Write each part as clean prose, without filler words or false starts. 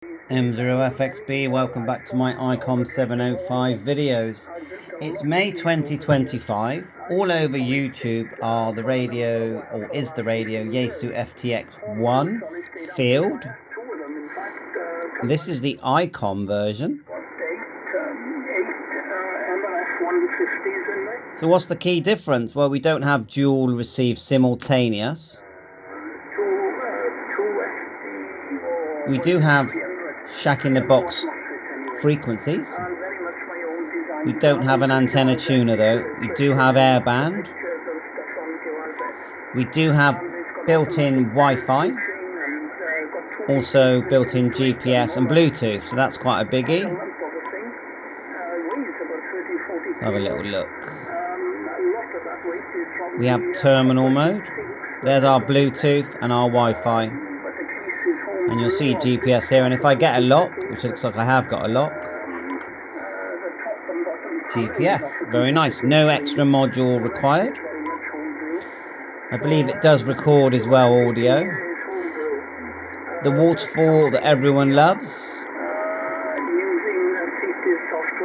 M0FXB, welcome back to my ICOM 705 videos. It's May 2025. All over YouTube are the radio, or is the radio, Yaesu FTX-1 field. This is the ICOM version. So what's the key difference? Well, we don't have dual receive simultaneous. We do have shack in the box frequencies. We don't have an antenna tuner though. We do have airband. We do have built-in Wi-Fi. Also built-in GPS and Bluetooth. So that's quite a biggie. Let's have a little look. We have terminal mode. There's our Bluetooth and our Wi-Fi. And you'll see GPS here. And if I get a lock, which looks like I have got a lock, GPS. Very nice. No extra module required. I believe it does record as well audio. The waterfall that everyone loves.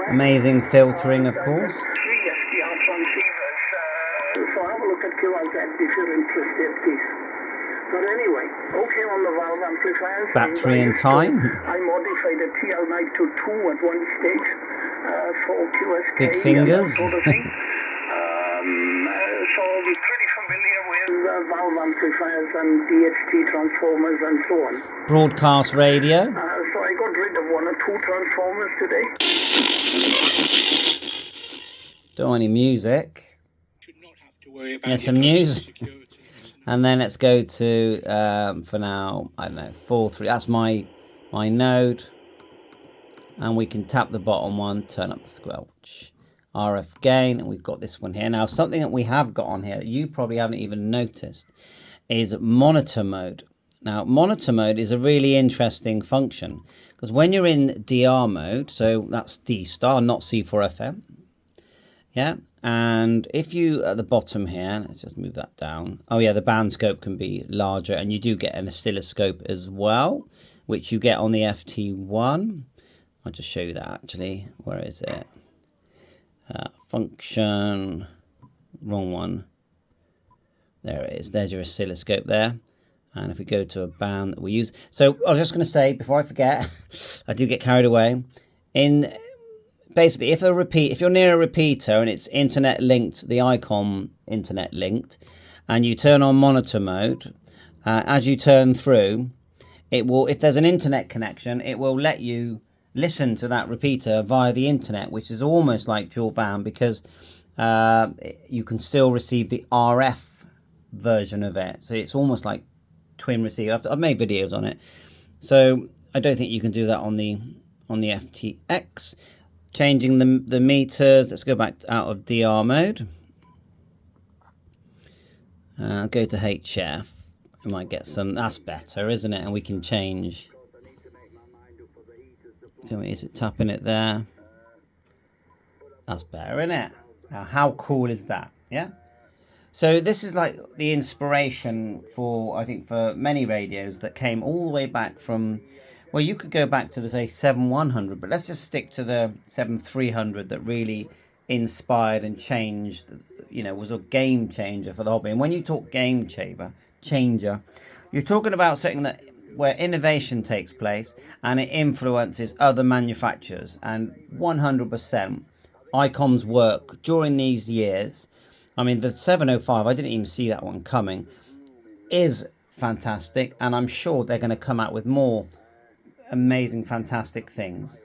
Amazing filtering, of course. But anyway, okay, on the valve amplifiers. Battery and time. I modified a TL9 to 2 at one stage for QSK. Big fingers. Sort of thing. So I'm pretty familiar with valve amplifiers and DHT transformers and so on. Broadcast radio. So I got rid of 1 or 2 transformers today. Don't want any music. There's some music. And then let's go to, for now, I don't know, 4.3. That's my node. And we can tap the bottom one, turn up the squelch. RF gain, and we've got this one here. Now, something that we have got on here that you probably haven't even noticed is monitor mode. Now, monitor mode is a really interesting function because when you're in DR mode, so that's D star, not C4FM. Yeah, and if you, at the bottom here, let's just move that down. Oh yeah, the band scope can be larger, and you do get an oscilloscope as well, which you get on the FT1. I'll just show you that actually. Where is it? Function, wrong one. There it is. There's your oscilloscope there. And if we go to a band that we use. So I was just going to say, before I forget, I do get carried away. Basically, if you're near a repeater and it's internet linked, the ICOM internet linked, and you turn on monitor mode, as you turn through, it will, if there's an internet connection, it will let you listen to that repeater via the internet, which is almost like dual band because you can still receive the RF version of it. So it's almost like twin receiver. I've made videos on it. So I don't think you can do that on the FTX. Changing the meters. Let's go back out of DR mode. Go to HF. We might get some. That's better, isn't it? And we can change. Is it tapping it there? That's better, isn't it? Now, how cool is that? Yeah. So this is like the inspiration for, I think, for many radios that came all the way back from. Well, you could go back to the, say, 7100, but let's just stick to the 7300 that really inspired and changed, was a game changer for the hobby. And when you talk game changer, you're talking about something that where innovation takes place and it influences other manufacturers. And 100% ICOM's work during these years, I mean, the 705, I didn't even see that one coming, is fantastic. And I'm sure they're going to come out with more amazing, fantastic things.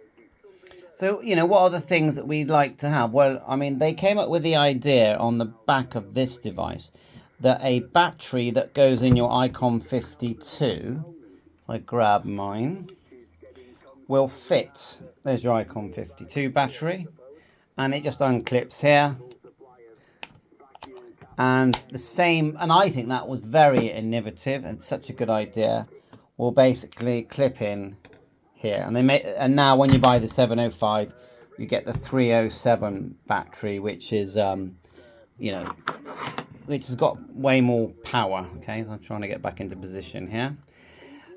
So, what are the things that we'd like to have? Well, I mean, they came up with the idea on the back of this device that a battery that goes in your ICOM 52, if I grab mine, will fit. There's your ICOM 52 battery, and it just unclips here. And the same, and I think that was very innovative and such a good idea, will basically clip in here. And now when you buy the 705, you get the 307 battery, which is which has got way more power. Okay, so I'm trying to get back into position here.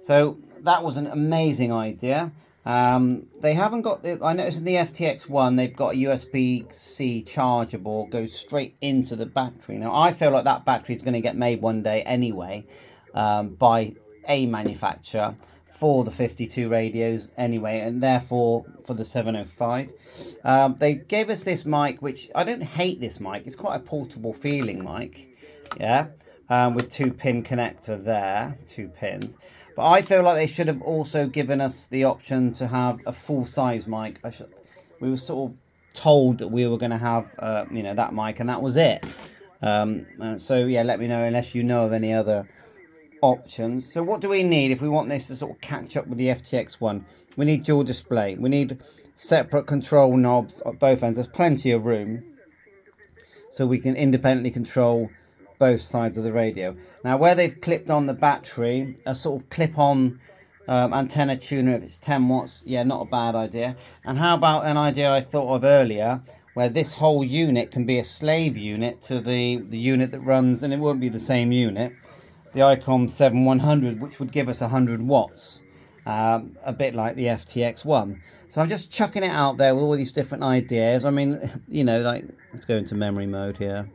So that was an amazing idea. They haven't got I noticed in the FTX-1 they've got a USB-C charger board goes straight into the battery. Now I feel like that battery is going to get made one day anyway, by a manufacturer for the 52 radios anyway, and therefore for the 705. They gave us this mic, which I don't hate this mic. It's quite a portable feeling mic, yeah, with 2-pin connector there, 2 pins. But I feel like they should have also given us the option to have a full-size mic. We were sort of told that we were going to have, that mic, and that was it. So yeah, let me know unless you know of any other options. So what do we need if we want this to sort of catch up with the FTX-1? We need dual display. We need separate control knobs at both ends. There's plenty of room, so we can independently control both sides of the radio. Now where they've clipped on the battery, a sort of clip-on antenna tuner if it's 10 watts, yeah, not a bad idea. And how about an idea I thought of earlier, where this whole unit can be a slave unit to the unit that runs, and it won't be the same unit, the ICOM 7100, which would give us 100 watts, a bit like the FTX-1. So I'm just chucking it out there with all these different ideas. I mean, like, let's go into memory mode here.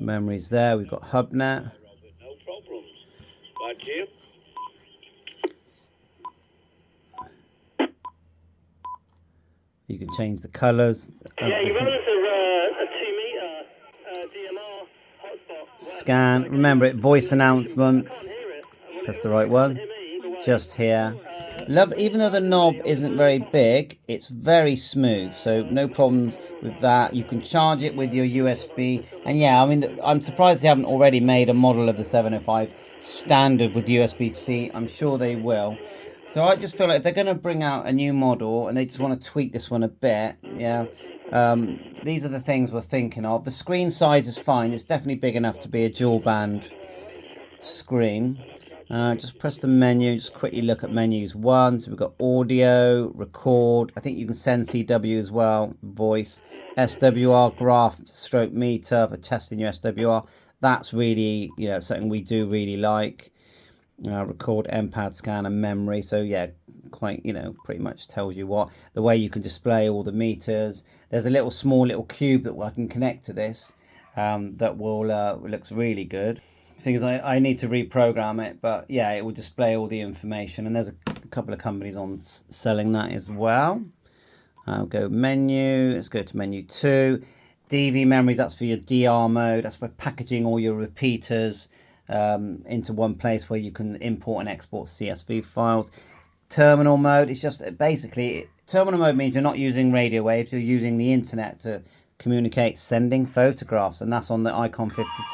Memory's there. We've got HubNet. No problems. Thank you. You can change the colours. Yeah, you run us a 2 meter DMR hotspot. Scan. Remember it. Voice announcements. Press the right one. Just here. Love, even though the knob isn't very big, it's very smooth, so no problems with that. You can charge it with your USB, and yeah, I mean, I'm surprised they haven't already made a model of the 705 standard with USB-C. I'm sure they will. So I just feel like if they're going to bring out a new model and they just want to tweak this one a bit, yeah, these are the things we're thinking of. The screen size is fine. It's definitely big enough to be a dual band screen. Just press the menu, just quickly look at menus 1. So we've got audio, record. I think you can send CW as well, voice, SWR, graph, stroke meter for testing your SWR. That's really, something we do really like. Record, MPAD scan and memory. So yeah, quite, pretty much tells you what. The way you can display all the meters. There's a small little cube that I can connect to this that will looks really good. The thing is, I need to reprogram it, but yeah, it will display all the information, and there's a couple of companies on selling that as well. I'll go menu, let's go to menu 2. DV memories, that's for your DR mode. That's for packaging all your repeaters into one place where you can import and export CSV files. Terminal mode, it's just basically, terminal mode means you're not using radio waves, you're using the internet to communicate sending photographs, and that's on the ICOM 52.